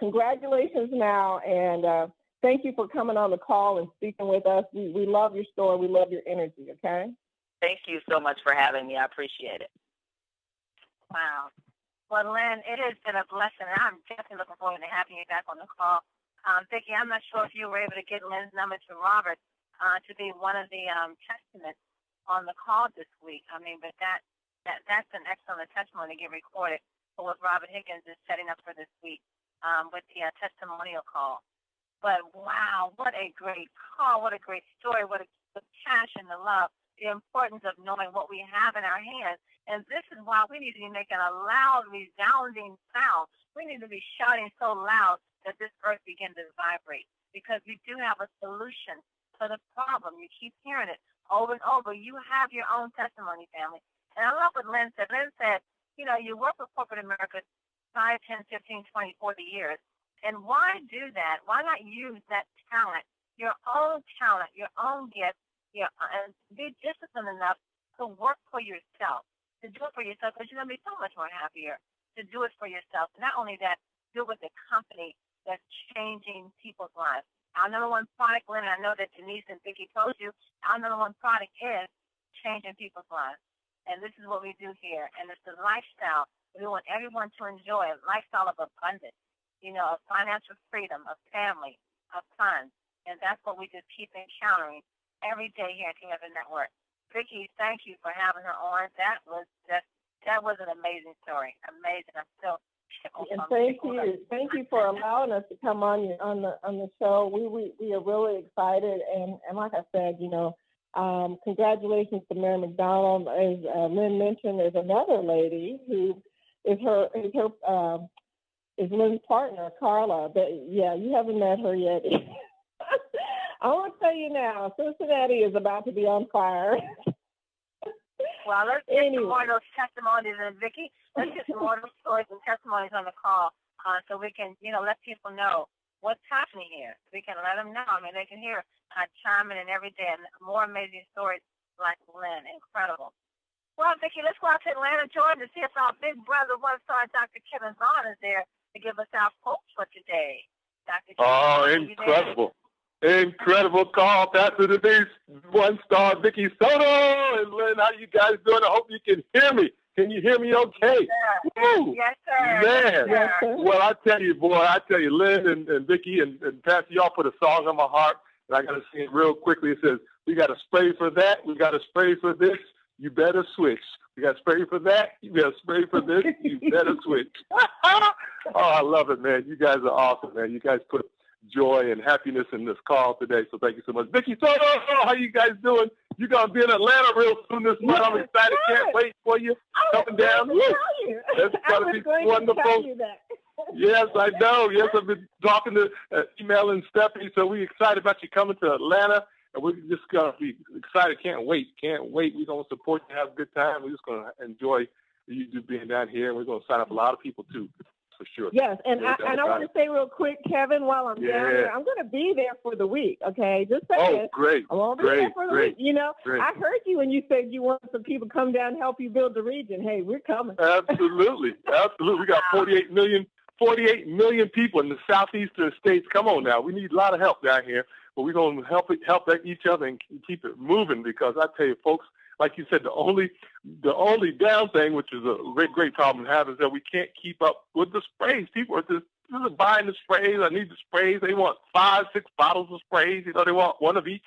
congratulations now, and thank you for coming on the call and speaking with us. We love your story. We love your energy, okay? Thank you so much for having me. I appreciate it. Wow. Well, Lynn, it has been a blessing. I'm definitely looking forward to having you back on the call. Vicki, I'm not sure if you were able to get Lynn's number to Robert to be one of the testaments on the call this week. I mean, but that's an excellent testimony to get recorded. What Robert Higgins is setting up for this week with the testimonial call. But wow, what a great call, what a great story, what the passion, the love, the importance of knowing what we have in our hands. And this is why we need to be making a loud, resounding sound. We need to be shouting so loud that this earth begins to vibrate because we do have a solution for the problem. You keep hearing it over and over. You have your own testimony, family. And I love what Lynn said. Lynn said, you work with corporate America 5, 10, 15, 20, 40 years. And why do that? Why not use that talent, your own gift, and be disciplined enough to work for yourself, to do it for yourself, because you're going to be so much more happier to do it for yourself. Not only that, do it with a company that's changing people's lives. Our number one product, Lynn, I know that Denise and Vicki told you, our number one product is changing people's lives. And this is what we do here. And it's the lifestyle we want everyone to enjoy, a lifestyle of abundance, of financial freedom, of family, of fun. And that's what we just keep encountering every day here at King of the Network. Vicki, thank you for having her on. That was an amazing story. Amazing. I'm still tickled. And thank you for allowing us to come on the show. We are really excited, and like I said, congratulations to Mary McDonald. As Lynn mentioned, there's another lady who is Lynn's partner, Carla. But yeah, you haven't met her yet. I want to tell you now, Cincinnati is about to be on fire. Well, let's get some more of those testimonies, and Vicki, let's get some more of those stories and testimonies on the call, so we can, let people know what's happening here. We can let them know. I mean, they can hear chiming in every day, and more amazing stories like Lynn. Incredible. Well, Vicki, let's go out to Atlanta, Georgia, to see if our big brother, one-star Dr. Kevin Vaughn, is there to give us our hopes for today. Dr. Kevin, incredible. Incredible call, Pastor Denise, one-star Vicki Soto, and Lynn, how you guys doing? I hope you can hear me. Can you hear me okay? Yes, yes, sir. Man. Yes, sir. Well, I tell you, Lynn and Vicki and Pastor, y'all put a song on my heart, and I got to sing it real quickly. It says, we got to spray for that. We got to spray for this. You better switch. We got to spray for that. You got to spray for this. You better switch. Oh, I love it, man. You guys are awesome, man. You guys put joy and happiness in this call today, so thank you so much. Vicki Soto, how you guys doing? You're going to be in Atlanta real soon this month. I'm excited. Can't wait for you. Coming down. It's going to be wonderful. Yes, I know. Yes, I've been talking to emailing Stephanie, so we're excited about you coming to Atlanta, and we're just going to be excited. Can't wait. We're going to support you, have a good time. We're just going to enjoy you being down here, and we're going to sign up a lot of people, too. For sure. Yes, and I want to say real quick, Kevin, while I'm down there, I'm going to be there for the week, okay? Just saying. Oh, great. I won't be there for the week. Great. I heard you when you said you want some people to come down and help you build the region. Hey, we're coming. Absolutely. We got 48 million people in the southeastern states. Come on now. We need a lot of help down here, but we're going to help each other and keep it moving, because I tell you, folks, like you said, the only down thing, which is a great problem to have, is that we can't keep up with the sprays. People are just buying the sprays. I need the sprays. They want 5, 6 bottles of sprays. They want one of each.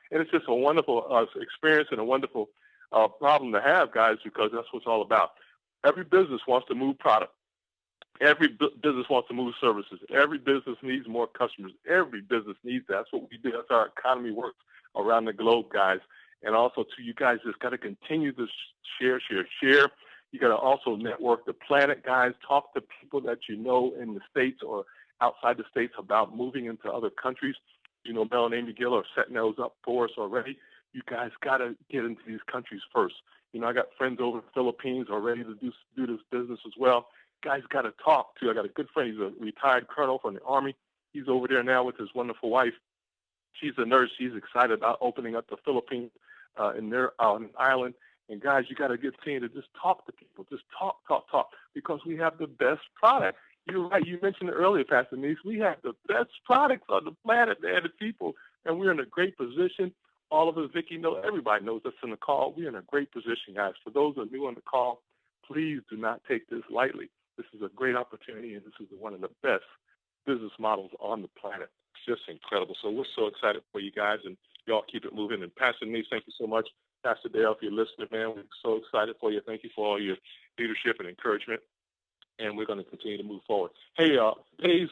And it's just a wonderful experience and a wonderful problem to have, guys, because that's what it's all about. Every business wants to move product. Every business wants to move services. Every business needs more customers. Every business needs that. That's what we do. That's how our economy works around the globe, guys. And also, too, you guys just got to continue to share. You got to also network the planet, guys. Talk to people that you know in the States or outside the States about moving into other countries. Mel and Amy Gill are setting those up for us already. You guys got to get into these countries first. I got friends over in the Philippines already to do this business as well. Guys got to talk to. I got a good friend. He's a retired colonel from the Army. He's over there now with his wonderful wife. She's a nurse. She's excited about opening up the Philippines in their island. And guys, you got to get seen to just talk to people. Just talk, because we have the best product. You're right. You mentioned it earlier, Pastor Denise. We have the best products on the planet, man, the people, and we're in a great position. All of us, Vicki, everybody knows us in the call. We're in a great position, guys. For those of you new on the call, please do not take this lightly. This is a great opportunity, and this is one of the best business models on the planet. It's just incredible. So we're so excited for you guys, and y'all keep it moving. And Pastor Denise, thank you so much. Pastor Dale, if you're listening, man, we're so excited for you. Thank you for all your leadership and encouragement, and we're going to continue to move forward. Hey, today's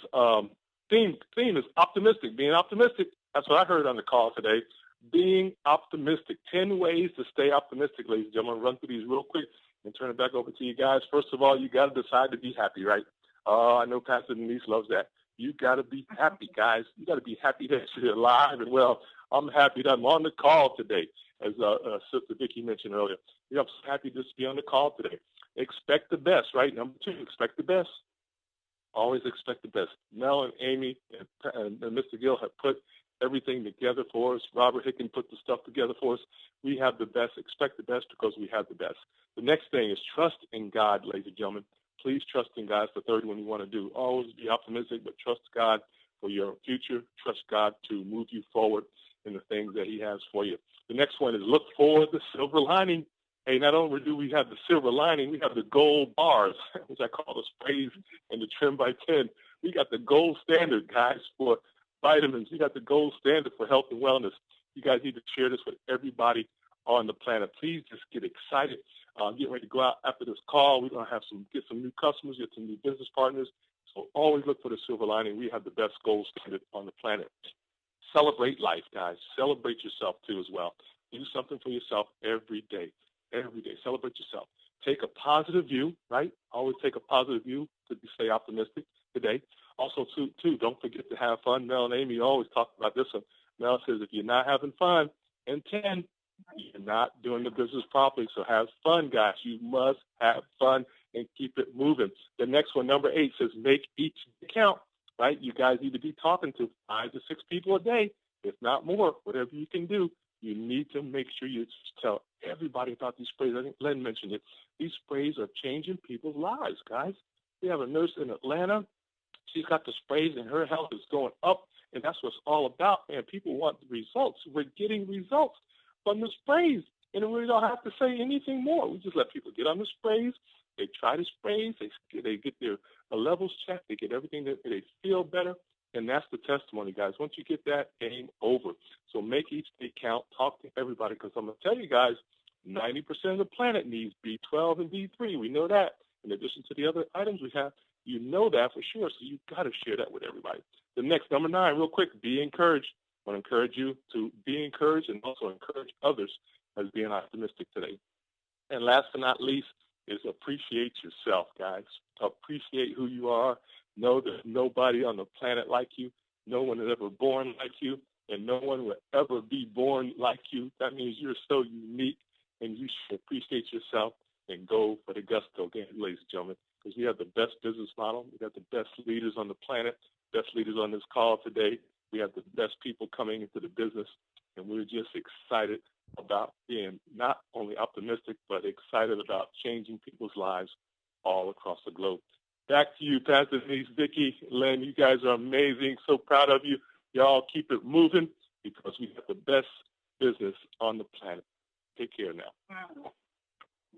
theme is optimistic, being optimistic. That's what I heard on the call today, being optimistic. 10 ways to stay optimistic, ladies and gentlemen. I'll run through these real quick and turn it back over to you guys. First of all, you got to decide to be happy, right? I know Pastor Denise loves that. You got to be happy, guys. You got to be happy that you're alive and well. I'm happy that I'm on the call today, as Sister Vicki mentioned earlier. Yeah, I'm so happy just to be on the call today. Expect the best, right? Number 2, expect the best. Always expect the best. Mel and Amy and Mr. Gill have put everything together for us. Robert Hicken put the stuff together for us. We have the best. Expect the best because we have the best. The next thing is trust in God, ladies and gentlemen. Please trust in God. It's the third one you want to do. Always be optimistic, but trust God for your future. Trust God to move you forward in the things that he has for you. The next one is look for the silver lining. Hey, not only do we have the silver lining, we have the gold bars, which I call the sprays and the trim by 10. We got the gold standard, guys, for vitamins. We got the gold standard for health and wellness. You guys need to share this with everybody on the planet. Please just get excited. Get ready to go out after this call. We're going to get some new customers, get some new business partners. So always look for the silver lining. We have the best gold standard on the planet. Celebrate life, guys. Celebrate yourself, too, as well. Do something for yourself every day. Every day. Celebrate yourself. Take a positive view, right? Always take a positive view to stay optimistic today. Also, too, don't forget to have fun. Mel and Amy always talk about this one. Mel says if you're not having fun, and 10, you're not doing the business properly. So have fun, guys. You must have fun and keep it moving. The next one, number 8, says make each count, right? You guys need to be talking to 5 to 6 people a day, if not more, whatever you can do. You need to make sure you tell everybody about these sprays. I think Len mentioned it. These sprays are changing people's lives, guys. We have a nurse in Atlanta. She's got the sprays, and her health is going up, and that's what it's all about, man. People want the results. We're getting results from the sprays, and we don't have to say anything more. We just let people get on the sprays. They try the sprays. They get their levels checked. They get everything that they feel better. And that's the testimony, guys. Once you get that, game over. So make each day count. Talk to everybody, because I'm going to tell you guys, 90% of the planet needs B12 and B3. We know that. In addition to the other items we have, you know that for sure. So you've got to share that with everybody. The next, number 9, real quick, be encouraged. I want to encourage you to be encouraged and also encourage others as being optimistic today. And last but not least is appreciate yourself, guys. Appreciate who you are. Know there's nobody on the planet like you. No one is ever born like you, and no one will ever be born like you. That means you're so unique, and you should appreciate yourself and go for the gusto game, ladies and gentlemen, because we have the best business model. We got the best leaders on the planet, best leaders on this call today. We have the best people coming into the business, and we're just excited about being not only optimistic, but excited about changing people's lives all across the globe. Back to you, Pastor Denise, Vicki, Len. You guys are amazing. So proud of you. Y'all keep it moving, because we have the best business on the planet. Take care now.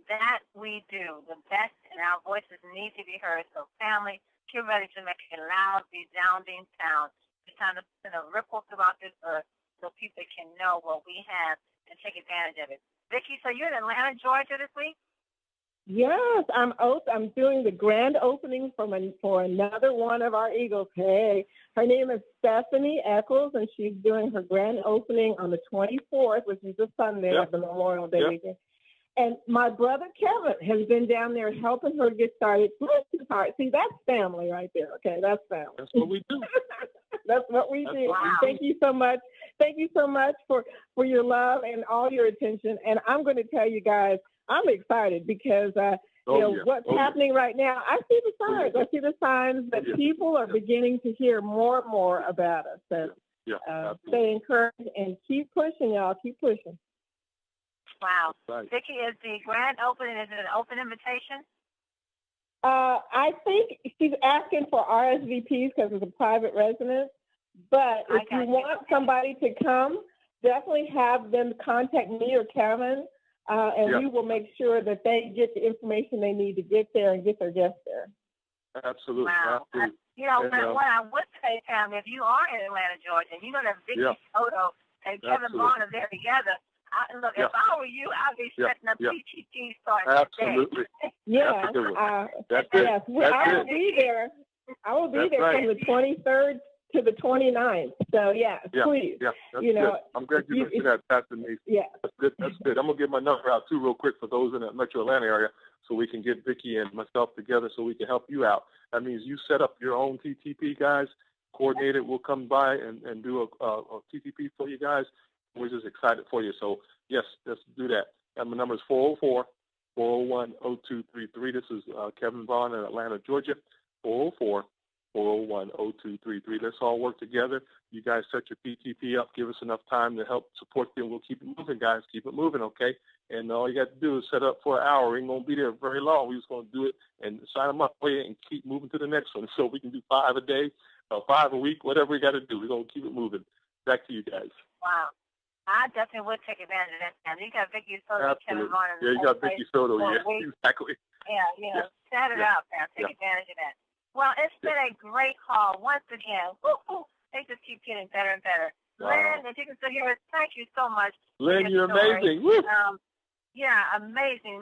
That we do. The best, and our voices need to be heard. So family, get ready to make a loud, resounding sound. It's time to send a ripple throughout this earth so people can know what we have and take advantage of it. Vicki, so you're in Atlanta, Georgia this week? Yes, I'm doing the grand opening for another one of our Eagles. Hey, her name is Stephanie Eccles, and she's doing her grand opening on the 24th, which is a Sunday of the Memorial Day weekend. And my brother Kevin has been down there helping her get started. Bless his heart. See, that's family right there. Okay, that's family. That's what we do. That's what we do. Wow. Thank you so much. Thank you so much for your love and all your attention. And I'm going to tell you guys, I'm excited because, what's happening right now, I see the signs. I see the signs that people are beginning to hear more and more about us. So stay encouraged and keep pushing, y'all. Keep pushing. Wow. Right. Vicki, is the grand opening, is it an open invitation? I think she's asking for RSVPs because it's a private residence. But if you want somebody to come, definitely have them contact me or Kevin. And we will make sure that they get the information they need to get there and get their guests there. Absolutely. Wow. Absolutely. What I would say, Pam, if you are in Atlanta, Georgia, and you know that Vicki, Soto, and Kevin Bond are there together, if I were you, I'd be setting up PTT starting Absolutely. today. Yeah. That's yes. it. I will be there. I will be there from the 23rd to the 29th. So, please. Yeah, that's good. I'm glad you mentioned that, Pastor Denise. Yeah. That's good. That's good. I'm going to get my number out, too, real quick for those in the Metro Atlanta area so we can get Vicki and myself together so we can help you out. That means you set up your own TTP, guys. coordinator will come by and do a TTP for you guys. We're just excited for you. So, yes, let's do that. And my number is 404-401-0233. This is Kevin Vaughn in Atlanta, Georgia, 404-401-0233. Let's all work together. You guys set your PTP up. Give us enough time to help support you. We'll keep it moving, guys. Keep it moving, okay? And all you got to do is set up for an hour. We ain't going to be there very long. We're just going to do it and sign them up for you and keep moving to the next one. So we can do 5 a day, 5 a week, whatever we got to do. We're going to keep it moving. Back to you guys. Wow. I definitely would take advantage of that. And you got Vicki Soto, Kevin Vaughn. Yeah, you got Vicki Soto. Yeah, exactly. Yeah, set it up and take advantage of that. Well, it's been a great call once again. They just keep getting better and better. Wow. Lynn, if you can still hear us, thank you so much. Lynn, you're amazing. Yeah, amazing.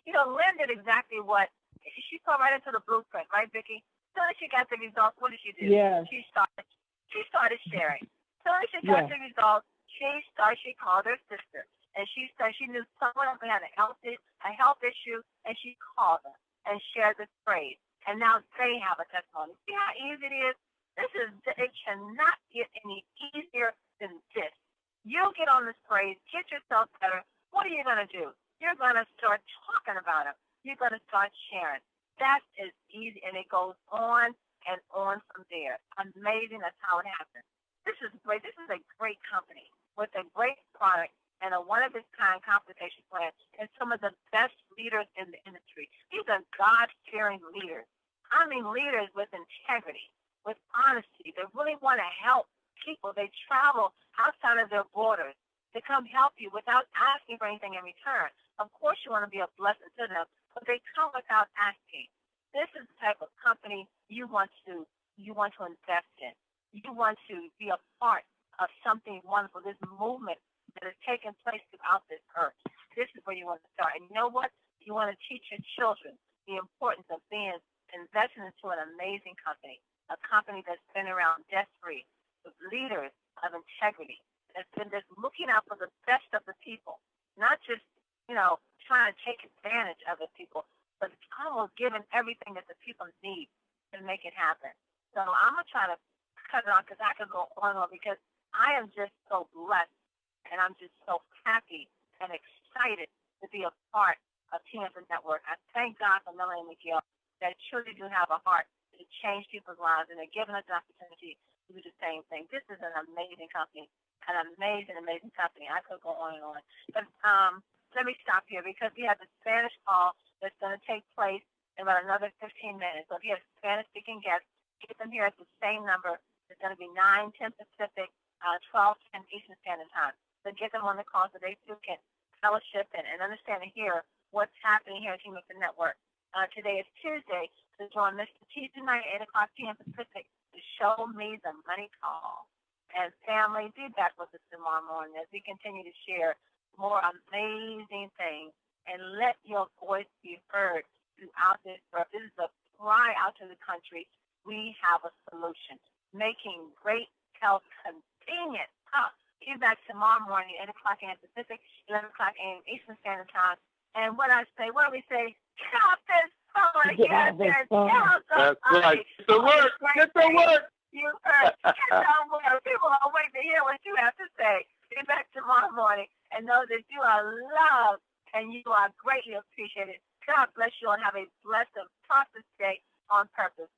You know, Lynn did exactly what she saw right into the blueprint, right, Vicki? As soon as she got the results, what did she do? Yeah. She started sharing. As soon as she got the results, she called her sister, and she said she knew someone who had a health issue, and she called them and shared the phrase. And now they have a testimony. See how easy it is? It cannot get any easier than this. You get on this phrase, get yourself better. What are you going to do? You're going to start talking about it. You're going to start sharing. That is easy, and it goes on and on from there. Amazing. That's how it happens. This is great. This is a great company with a great product and a one-of-its-kind compensation plan and some of the best leaders in the industry. These are God-fearing leaders. I mean leaders with integrity, with honesty. They really want to help people. They travel outside of their borders to come help you without asking for anything in return. Of course you want to be a blessing to them, but they come without asking. This is the type of company you want to invest in. You want to be a part of something wonderful, this movement that is taking place throughout this earth. This is where you want to start. And you know what? You want to teach your children the importance of investing into an amazing company, a company that's been around debt-free, with leaders of integrity, that's been just looking out for the best of the people, not just, trying to take advantage of the people, but almost giving everything that the people need to make it happen. So I'm going to try to cut it on because I could go on because I am just so blessed and I'm just so happy and excited to be a part of TNF Network. I thank God for Melanie and Miguel that truly do have a heart to change people's lives, and they're giving us an opportunity to do the same thing. This is an amazing company, an amazing, amazing company. I could go on and on. But let me stop here because we have the Spanish call that's going to take place in about another 15 minutes. So if you have Spanish-speaking guests, get them here at the same number. It's going to be 9:10 Pacific, 12:10 Eastern Standard Time. So get them on the call so they too can fellowship and understand and hear what's happening here at TNF Network. Today is Tuesday, so join Mr. T tonight at 8 o'clock p.m. Pacific to Show Me the Money Call. And family, be back with us tomorrow morning as we continue to share more amazing things and let your voice be heard throughout this earth. This is a cry out to the country. We have a solution, making great health convenient. Be back tomorrow morning, 8 o'clock a.m. Pacific, 11 o'clock a.m. Eastern Standard Time. And what do we say? Get off this phone. That's right. Get to work. Get to work. You heard. Get to work. People are waiting to hear what you have to say. Be back tomorrow morning and know that you are loved and you are greatly appreciated. God bless you and have a blessed and prosperous day on purpose.